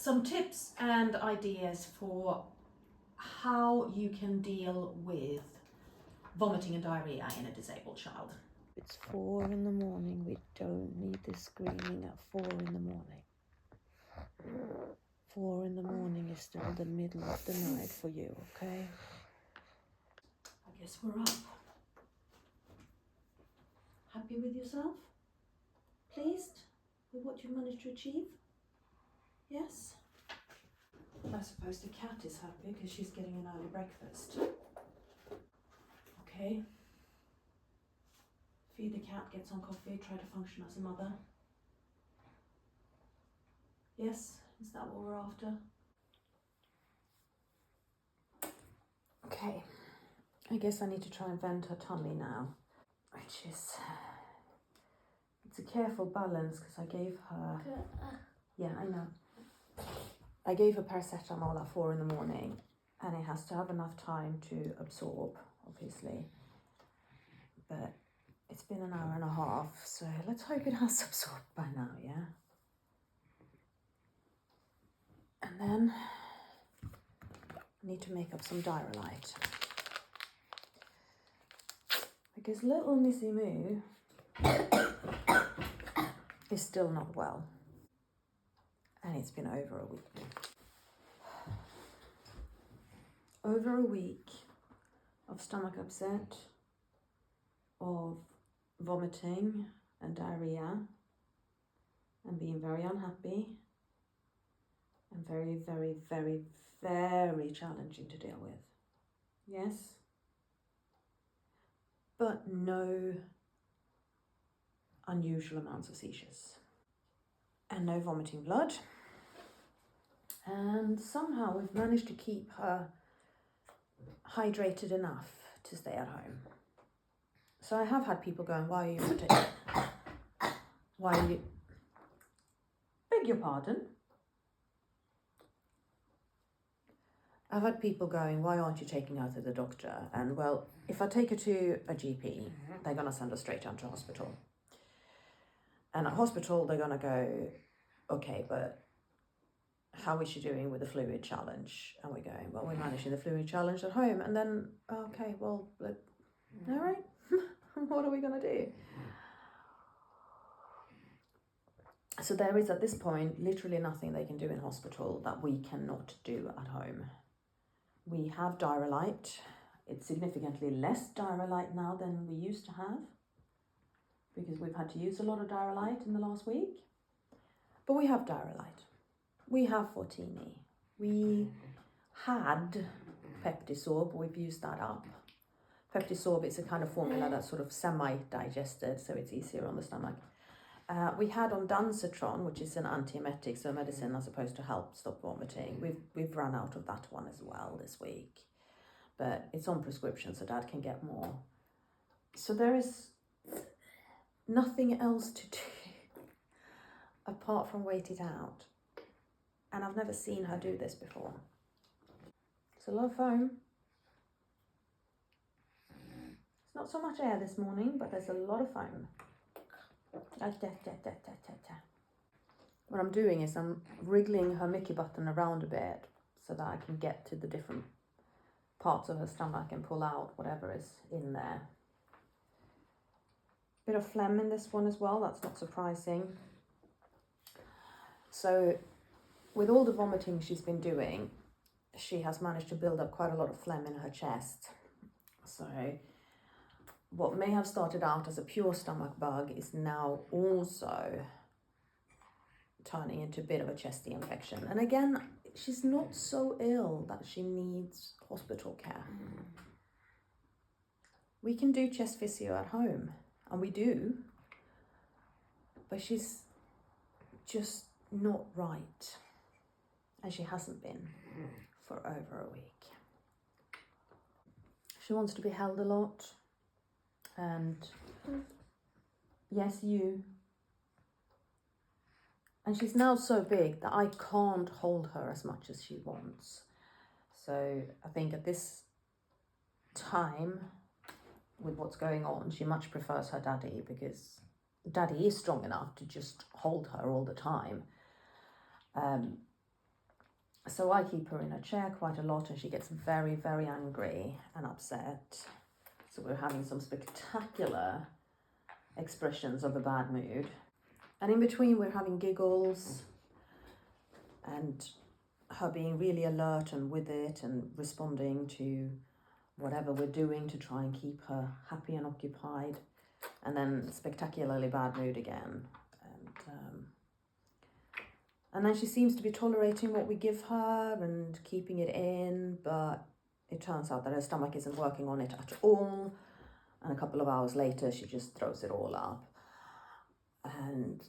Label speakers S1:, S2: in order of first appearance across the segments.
S1: some tips and ideas for how you can deal with vomiting and diarrhea in a disabled child.
S2: It's 4 in the morning. We don't need this screaming at 4 in the morning. 4 in the morning is still the middle of the night for you, okay?
S1: I guess we're up. Happy with yourself? Pleased with what you've managed to achieve? Yes? I suppose the cat is happy because she's getting an early breakfast. Okay. Feed the cat, get some coffee, try to function as a mother. Yes? Is that what we're after? Okay. I guess I need to try and vent her tummy now. Which is... It's a careful balance because I gave her... Yeah, I know. I gave her paracetamol at 4 in the morning, and it has to have enough time to absorb, obviously. But it's been an hour and a half, so let's hope it has absorbed by now, yeah? And then I need to make up some diarolyte. Because little Missy Moo is still not well. And it's been over a week. Over a week of stomach upset, of vomiting and diarrhea, and being very unhappy, and very, very, very, very challenging to deal with. Yes? But no unusual amounts of seizures. And no vomiting blood. And somehow we've managed to keep her hydrated enough to stay at home. So I have had people going, why are you not taking... Why are you... Beg your pardon? I've had people going, why aren't you taking her to the doctor? And well, if I take her to a GP, they're going to send her straight down to hospital. And at hospital, they're going to go, okay, but how is she doing with the fluid challenge? And we're going, well, we're managing the fluid challenge at home. And then, okay, well, all right, what are we going to do? So there is, at this point, literally nothing they can do in hospital that we cannot do at home. We have diarolyte. It's significantly less diarolyte now than we used to have, because we've had to use a lot of diarolyte in the last week. But we have diarolyte. We have Fortini. We had Peptisorb. We've used that up. Peptisorb is a kind of formula that's sort of semi-digested, so it's easier on the stomach. We had ondansetrone, which is an anti-emetic, so medicine that's supposed to help stop vomiting. We've run out of that one as well this week. But it's on prescription, so Dad can get more. So there is nothing else to do apart from wait it out. And I've never seen her do this before. It's a lot of foam. It's not so much air this morning, but there's a lot of foam. What I'm doing is I'm wriggling her Mickey button around a bit so that I can get to the different parts of her stomach and pull out whatever is in there. Bit of phlegm in this one as well, that's not surprising. So with all the vomiting she's been doing, she has managed to build up quite a lot of phlegm in her chest. So what may have started out as a pure stomach bug is now also turning into a bit of a chesty infection. And again, she's not so ill that she needs hospital care. We can do chest physio at home, and we do, but she's just not right, and she hasn't been for over a week. She wants to be held a lot, and yes, you. And she's now so big that I can't hold her as much as she wants. So I think at this time, with what's going on, she much prefers her daddy, because daddy is strong enough to just hold her all the time. So I keep her in a chair quite a lot, and she gets very, very angry and upset. So we're having some spectacular expressions of a bad mood. And in between we're having giggles and her being really alert and with it and responding to whatever we're doing to try and keep her happy and occupied. And then spectacularly bad mood again. And then she seems to be tolerating what we give her and keeping it in, but it turns out that her stomach isn't working on it at all. And a couple of hours later, she just throws it all up. And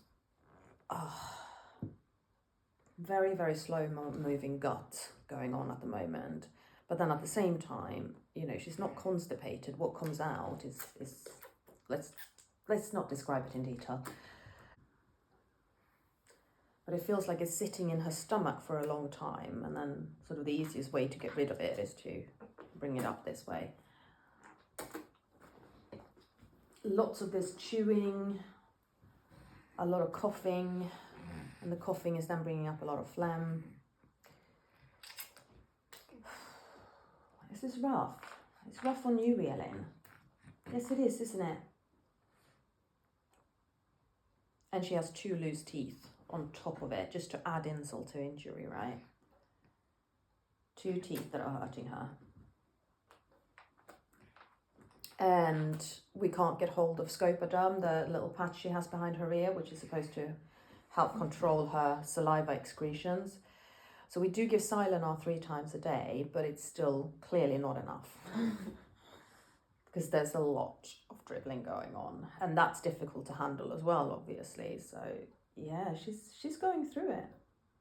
S1: very, very slow moving gut going on at the moment. But then at the same time, you know, she's not constipated. What comes out is let's not describe it in detail. But it feels like it's sitting in her stomach for a long time, and then sort of the easiest way to get rid of it is to bring it up this way. Lots of this chewing, a lot of coughing, and the coughing is then bringing up a lot of phlegm. This is rough. It's rough on you, Elin. Yes, it is, isn't it? And she has 2 loose teeth on top of it, just to add insult to injury, right? 2 teeth that are hurting her. And we can't get hold of scopoderm, the little patch she has behind her ear, which is supposed to help control her saliva excretions. So we do give Silenar 3 times a day, but it's still clearly not enough. Because there's a lot of dribbling going on, and that's difficult to handle as well, obviously. So yeah, she's going through it.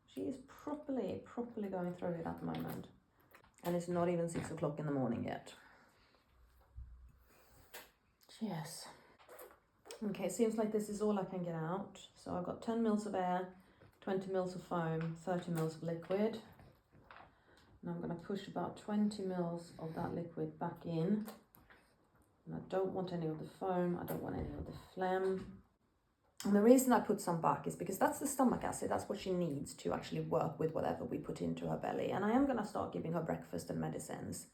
S1: She is properly going through it at the moment, and it's not even 6 o'clock in the morning yet. Yes. Okay, seems like this is all I can get out. So I've got 10 mils of air, 20 mils of foam, 30 mils of liquid. And I'm going to push about 20 mils of that liquid back in. And I don't want any of the foam, I don't want any of the phlegm. And the reason I put some back is because that's the stomach acid, that's what she needs to actually work with whatever we put into her belly. And I am going to start giving her breakfast and medicines.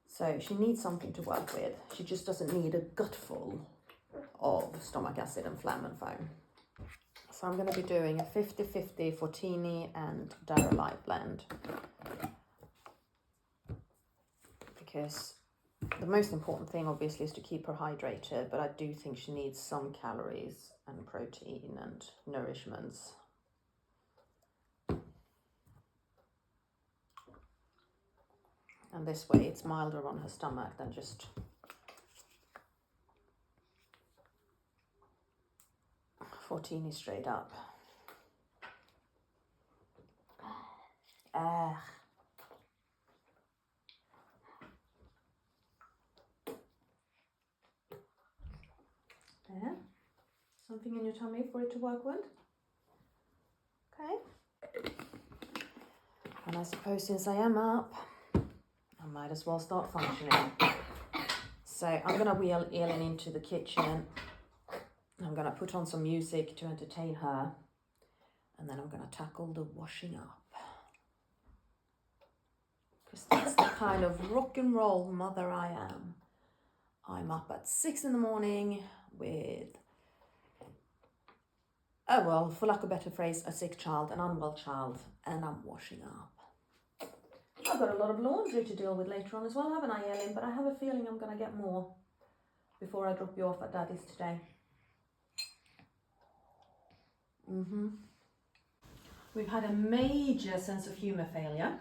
S1: So she needs something to work with. She just doesn't need a gutful of stomach acid and phlegm and foam. So I'm going to be doing a 50-50 Fortini and dioralyte blend. Because the most important thing obviously is to keep her hydrated, but I do think she needs some calories and protein and nourishments. And this way it's milder on her stomach than just Fortini straight up. There. Something in your tummy for it to work with. Okay. And I suppose since I am up, I might as well start functioning. So I'm going to wheel Elin into the kitchen. I'm going to put on some music to entertain her. And then I'm going to tackle the washing up. Because that's the kind of rock and roll mother I am. I'm up at 6 in the morning with, oh well, for lack of a better phrase, a sick child, an unwell child, and I'm washing up. I've got a lot of laundry to deal with later on as well, haven't I, Elin? But I have a feeling I'm going to get more before I drop you off at Daddy's today. We've had a major sense of humour failure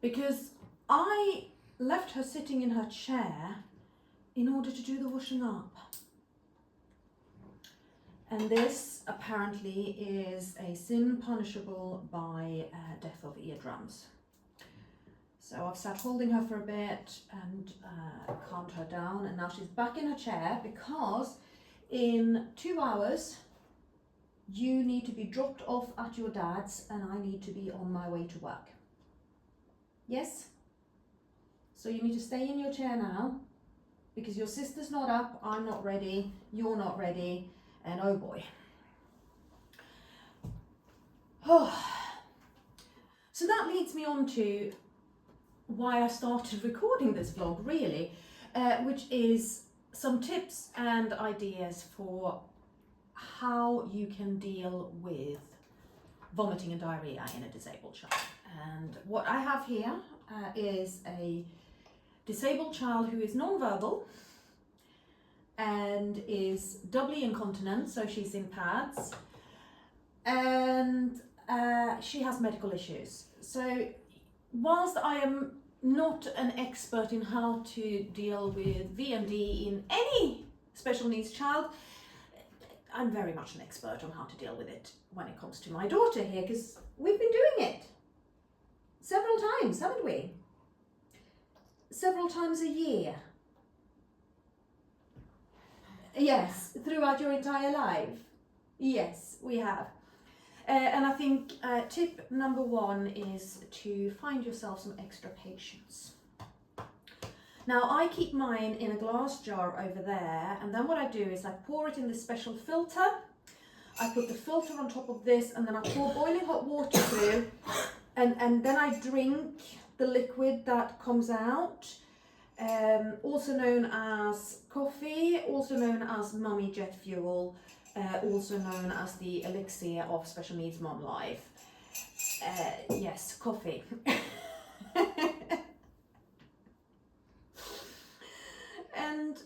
S1: because I left her sitting in her chair in order to do the washing up. And this apparently is a sin punishable by death of eardrums. So I've sat holding her for a bit and calmed her down, and now she's back in her chair because in 2 hours you need to be dropped off at your dad's and I need to be on my way to work. Yes? So you need to stay in your chair now because your sister's not up, I'm not ready, you're not ready, and oh boy. So that leads me on to why I started recording this vlog, really, which is some tips and ideas for how you can deal with vomiting and diarrhea in a disabled child. And what I have here is a disabled child who is non-verbal and is doubly incontinent, so she's in pads, and she has medical issues. So whilst I am not an expert in how to deal with VND in any special needs child, I'm very much an expert on how to deal with it when it comes to my daughter here, because we've been doing it several times, haven't we? Several times a year. Yes, throughout your entire life. Yes, we have. And I think tip number one is to find yourself some extra patience. Now I keep mine in a glass jar over there, and then what I do is I pour it in this special filter. I put the filter on top of this, and then I pour boiling hot water through, and then I drink the liquid that comes out, also known as coffee, also known as mummy jet fuel, also known as the elixir of special needs mom life. Yes, coffee. And,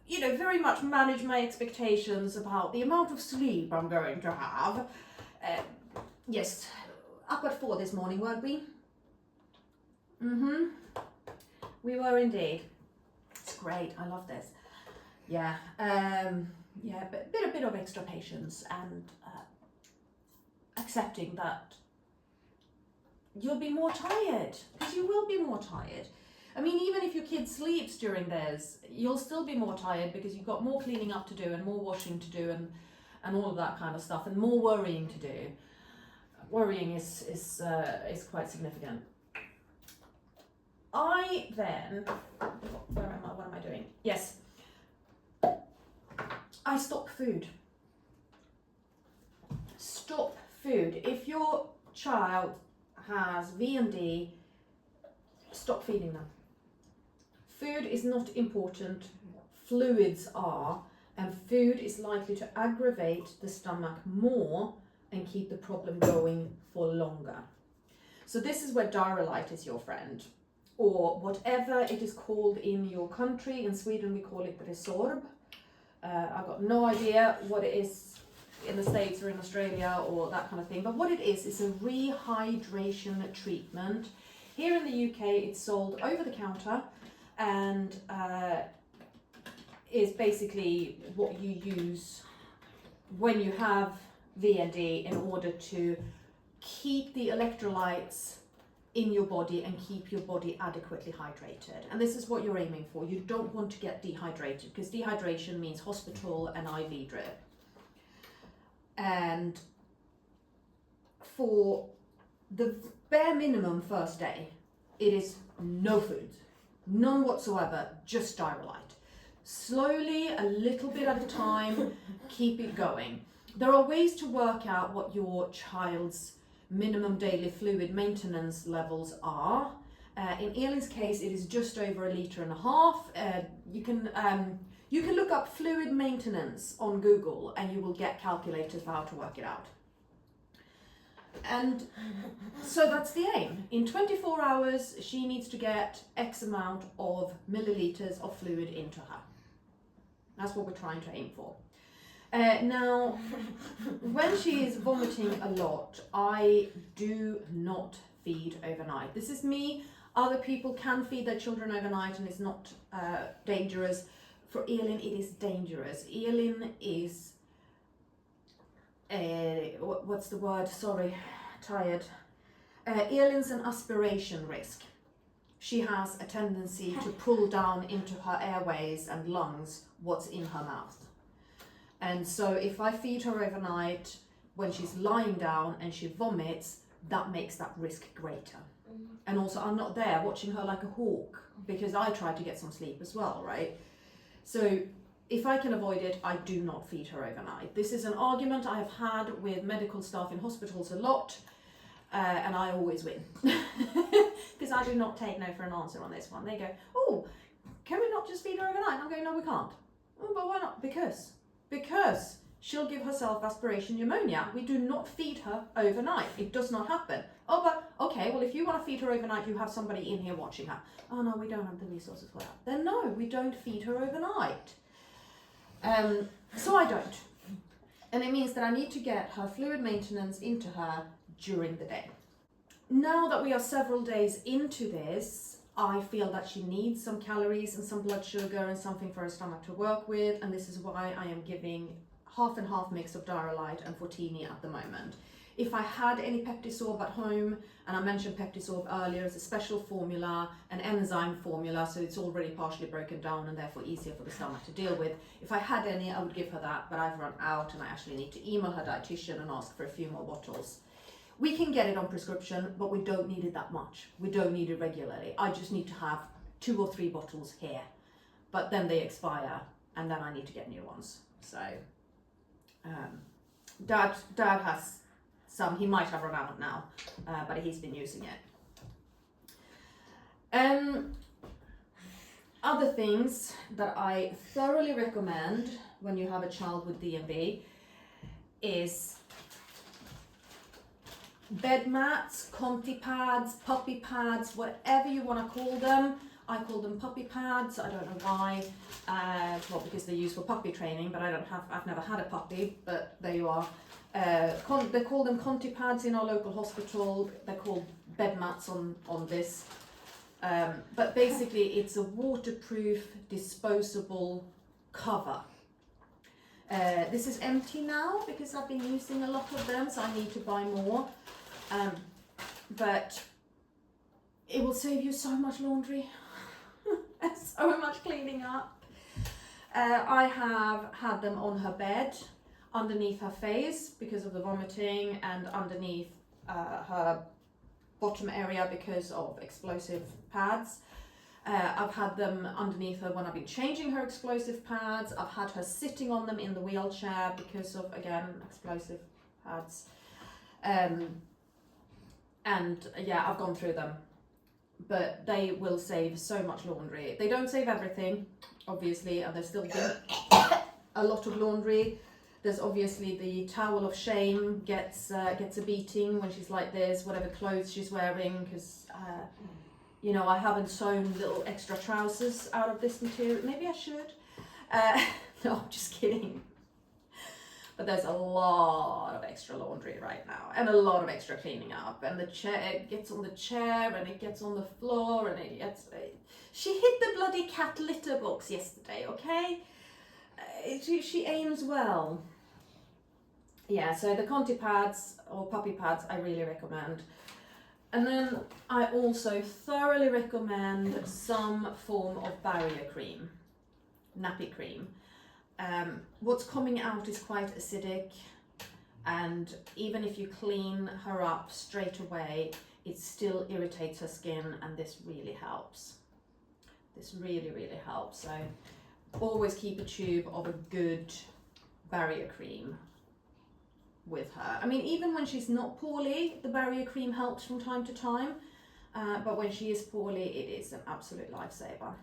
S1: you know, very much manage my expectations about the amount of sleep I'm going to have. Yes, up at 4 this morning, weren't we? We were indeed. It's great, I love this. Yeah, yeah, but a bit of extra patience and accepting that you'll be more tired, because you will be more tired. I mean, even if your kid sleeps during theirs, you'll still be more tired because you've got more cleaning up to do and more washing to do and all of that kind of stuff, and more worrying to do. Worrying is quite significant. I then, where am I? What am I doing? Yes. I stop food. Stop food. If your child has VND, stop feeding them. Food is not important, fluids are, and food is likely to aggravate the stomach more and keep the problem going for longer. So this is where dioralyte is your friend, or whatever it is called in your country. In Sweden we call it Resorb. I've got no idea what it is in the States or in Australia or that kind of thing, but what it is a rehydration treatment. Here in the UK it's sold over the counter and is basically what you use when you have VND in order to keep the electrolytes in your body and keep your body adequately hydrated. And this is what you're aiming for. You don't want to get dehydrated, because dehydration means hospital and IV drip. And for the bare minimum first day, it is no food, none whatsoever, just dioralyte. Slowly, a little bit at a time, keep it going. There are ways to work out what your child's minimum daily fluid maintenance levels are. In Elin's case, it is just over 1.5 litres. You can look up fluid maintenance on Google and you will get calculators for how to work it out. And so that's the aim. In 24 hours, she needs to get X amount of milliliters of fluid into her. That's what we're trying to aim for. Now, when she is vomiting a lot, I do not feed overnight. This is me. Other people can feed their children overnight and it's not dangerous. For Elin, it is dangerous. Elin is, what's the word? Sorry, tired. Elin's an aspiration risk. She has a tendency to pull down into her airways and lungs what's in her mouth. And so if I feed her overnight, when she's lying down and she vomits, that makes that risk greater. And also I'm not there watching her like a hawk, because I try to get some sleep as well, right? So if I can avoid it, I do not feed her overnight. This is an argument I have had with medical staff in hospitals a lot.
S3: and I always win because I do not take no for an answer on this one. They go, oh, can we not just feed her overnight? I'm going, no, we can't. Oh, but why not? Because she'll give herself aspiration pneumonia. We do not feed her overnight. It does not happen. Oh, but okay, well, if you want to feed her overnight, you have somebody in here watching her. Oh, no, we don't have the resources for that. Then no, we don't feed her overnight. So I don't. And it means that I need to get her fluid maintenance into her during the day. Now that we are several days into this, I feel that she needs some calories and some blood sugar and something for her stomach to work with, and this is why I am giving half and half mix of dioralyte and Fortini at the moment. If I had any Peptisorb at home, and I mentioned Peptisorb earlier as a special formula, an enzyme formula, so it's already partially broken down and therefore easier for the stomach to deal with. If I had any, I would give her that, but I've run out and I actually need to email her dietitian and ask for a few more bottles. We can get it on prescription, but we don't need it that much. We don't need it regularly. I just need to have 2 or 3 bottles here, but then they expire and then I need to get new ones. So Dad has some. He might have run out now, but he's been using it. Other things that I thoroughly recommend when you have a child with DMV is bed mats, Conti pads, puppy pads, whatever you want to call them. I call them puppy pads. I don't know why. Well, because they're used for puppy training, but I've never had a puppy, but there you are. They call them Conti pads in our local hospital. They're called bed mats on this. But basically it's a waterproof, disposable cover. This is empty now because I've been using a lot of them, so I need to buy more. But it will save you so much laundry and so much cleaning up. I have had them on her bed, underneath her face because of the vomiting, and underneath her bottom area because of explosive pads. I've had them underneath her when I've been changing her explosive pads. I've had her sitting on them in the wheelchair because of, again, explosive pads. And yeah, I've gone through them, but they will save so much laundry. They don't save everything, obviously, and there's still a lot of laundry. There's obviously the towel of shame gets a beating when she's like this, whatever clothes she's wearing, because you know, I haven't sewn little extra trousers out of this material. Maybe I should. No, I'm just kidding. But there's a lot of extra laundry right now, and a lot of extra cleaning up. And the chair, it gets on the chair, and it gets on the floor, and it gets. She hit the bloody cat litter box yesterday. Okay, she aims well. Yeah, so the Conti pads or puppy pads, I really recommend. And then I also thoroughly recommend some form of barrier cream, nappy cream. What's coming out is quite acidic, and even if you clean her up straight away, it still irritates her skin, and this really helps. This really, really helps. So always keep a tube of a good barrier cream with her. I mean, even when she's not poorly, the barrier cream helps from time to time, but when she is poorly, it is an absolute lifesaver.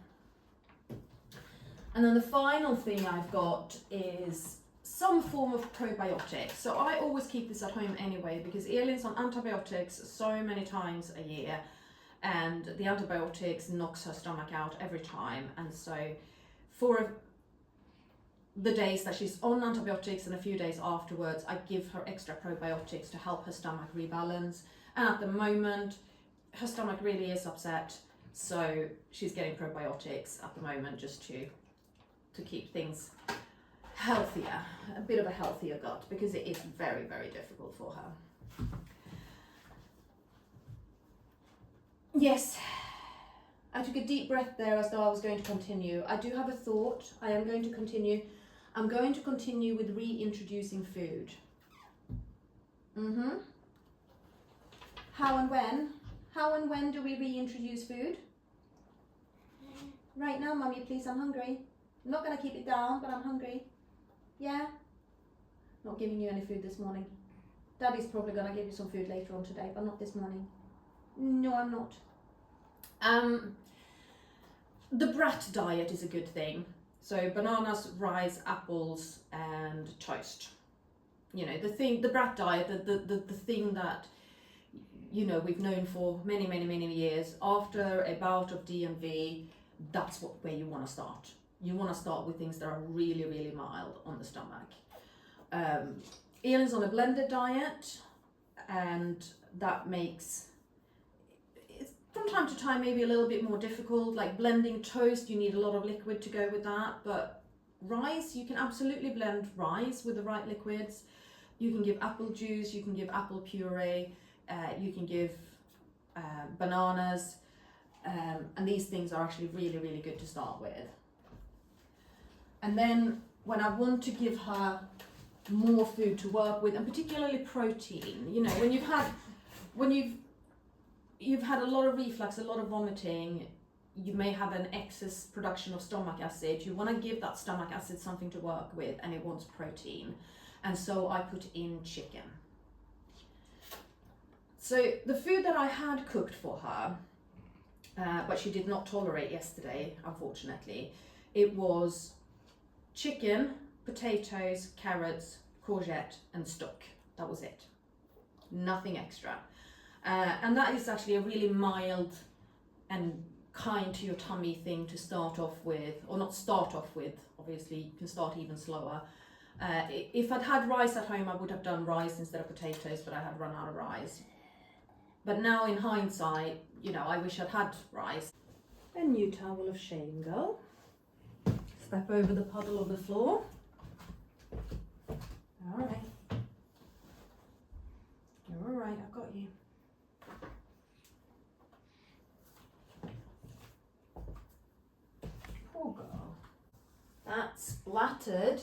S3: And then the final thing I've got is some form of probiotic. So I always keep this at home anyway, because Elin's on antibiotics so many times a year, and the antibiotics knocks her stomach out every time. And so for the days that she's on antibiotics and a few days afterwards, I give her extra probiotics to help her stomach rebalance. And at the moment, her stomach really is upset, so she's getting probiotics at the moment just to keep things healthier, a bit of a healthier gut, because it is very, very difficult for her. Yes, I took a deep breath there as though I was going to continue. I do have a thought. I am going to continue. I'm going to continue with reintroducing food. How and when? How and when do we reintroduce food? Right now, Mummy, please, I'm hungry. I'm not going to keep it down, but I'm hungry. Yeah? Not giving you any food this morning. Daddy's probably gonna give you some food later on today, but not this morning. No, I'm not. The brat diet is a good thing. So bananas, rice, apples, and toast. You know, the brat diet, the thing that, you know, we've known for many, many, many years. After a bout of DMV, that's where you want to start. You want to start with things that are really, really mild on the stomach. Elin's on a blended diet, and that makes it from time to time maybe a little bit more difficult. Like blending toast, you need a lot of liquid to go with that, but rice, you can absolutely blend rice with the right liquids. You can give apple juice, you can give apple puree, you can give bananas, and these things are actually really, really good to start with. And then when I want to give her more food to work with, and particularly protein, you know, when you've had a lot of reflux, a lot of vomiting, you may have an excess production of stomach acid. You want to give that stomach acid something to work with, and it wants protein. And so I put in chicken. So the food that I had cooked for her, but she did not tolerate yesterday, unfortunately, it was chicken, potatoes, carrots, courgette, and stock. That was it. Nothing extra. And that is actually a really mild and kind to your tummy thing to start off with, or not start off with, obviously you can start even slower. If I'd had rice at home, I would have done rice instead of potatoes, but I had run out of rice. But now in hindsight, you know, I wish I'd had rice. A new towel of shame, girl. Step over the puddle of the floor. All right. You're all right, I've got you. Poor girl. That splattered.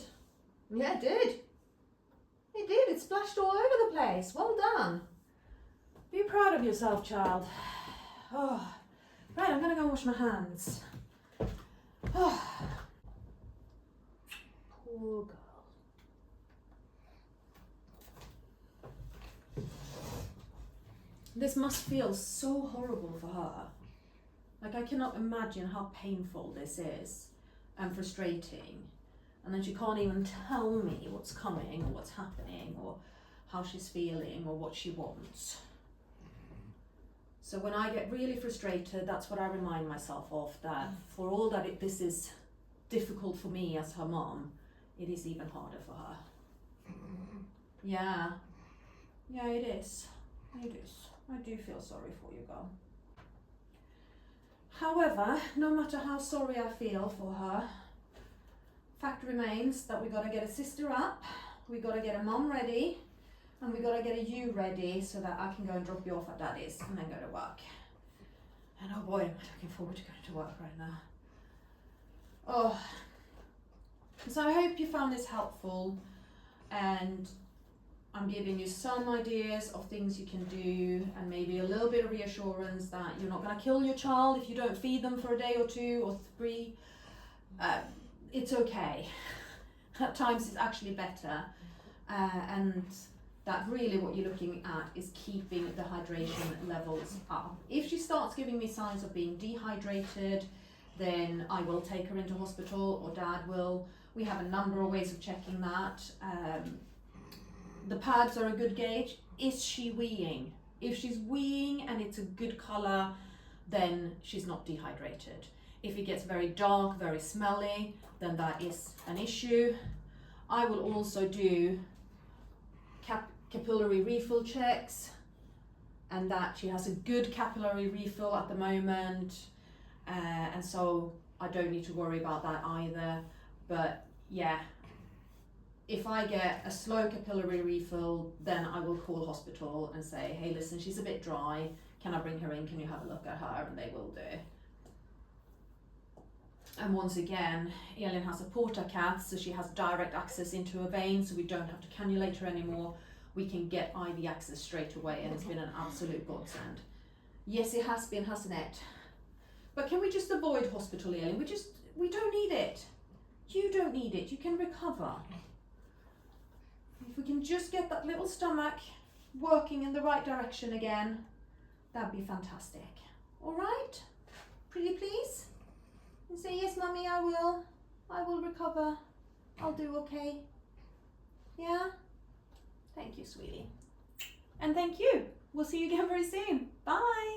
S3: Yeah, it did. It did. It splashed all over the place. Well done. Be proud of yourself, child. Oh. Right, I'm going to go wash my hands. Oh. Poor girl. This must feel so horrible for her. Like, I cannot imagine how painful this is and frustrating. And then she can't even tell me what's coming or what's happening or how she's feeling or what she wants. So when I get really frustrated, that's what I remind myself of, that for all that this is difficult for me as her mom, it is even harder for her. Yeah. Yeah, it is. It is. I do feel sorry for you, girl. However, no matter how sorry I feel for her, fact remains that we got to get a sister up, we got to get a mum ready, and we got to get a you ready so that I can go and drop you off at daddy's and then go to work. And oh boy, am I looking forward to going to work right now. Oh, so I hope you found this helpful, and I'm giving you some ideas of things you can do, and maybe a little bit of reassurance that you're not going to kill your child if you don't feed them for a day or 2 or 3. It's okay. At times it's actually better, and that really what you're looking at is keeping the hydration levels up. If she starts giving me signs of being dehydrated, then I will take her into hospital, or dad will. We have a number of ways of checking that. The pads are a good gauge. Is she weeing? If she's weeing and it's a good colour, then she's not dehydrated. If it gets very dark, very smelly, then that is an issue. I will also do capillary refill checks, and that she has a good capillary refill at the moment, and so I don't need to worry about that either. But yeah, if I get a slow capillary refill, then I will call hospital and say, hey listen, she's a bit dry, can I bring her in, can you have a look at her? And they will do. And once again, Elin has a porta cath, so she has direct access into a vein, so we don't have to cannulate her anymore. We can get IV access straight away, and it's been an absolute godsend. Yes, it has been, hasn't it? But can we just avoid hospital, Elin? We don't need it. You don't need it, you can recover. If we can just get that little stomach working in the right direction again, that'd be fantastic. All right? Pretty please? And say, yes, Mummy, I will recover. I'll do okay. Yeah? Thank you, sweetie. And thank you. We'll see you again very soon. Bye.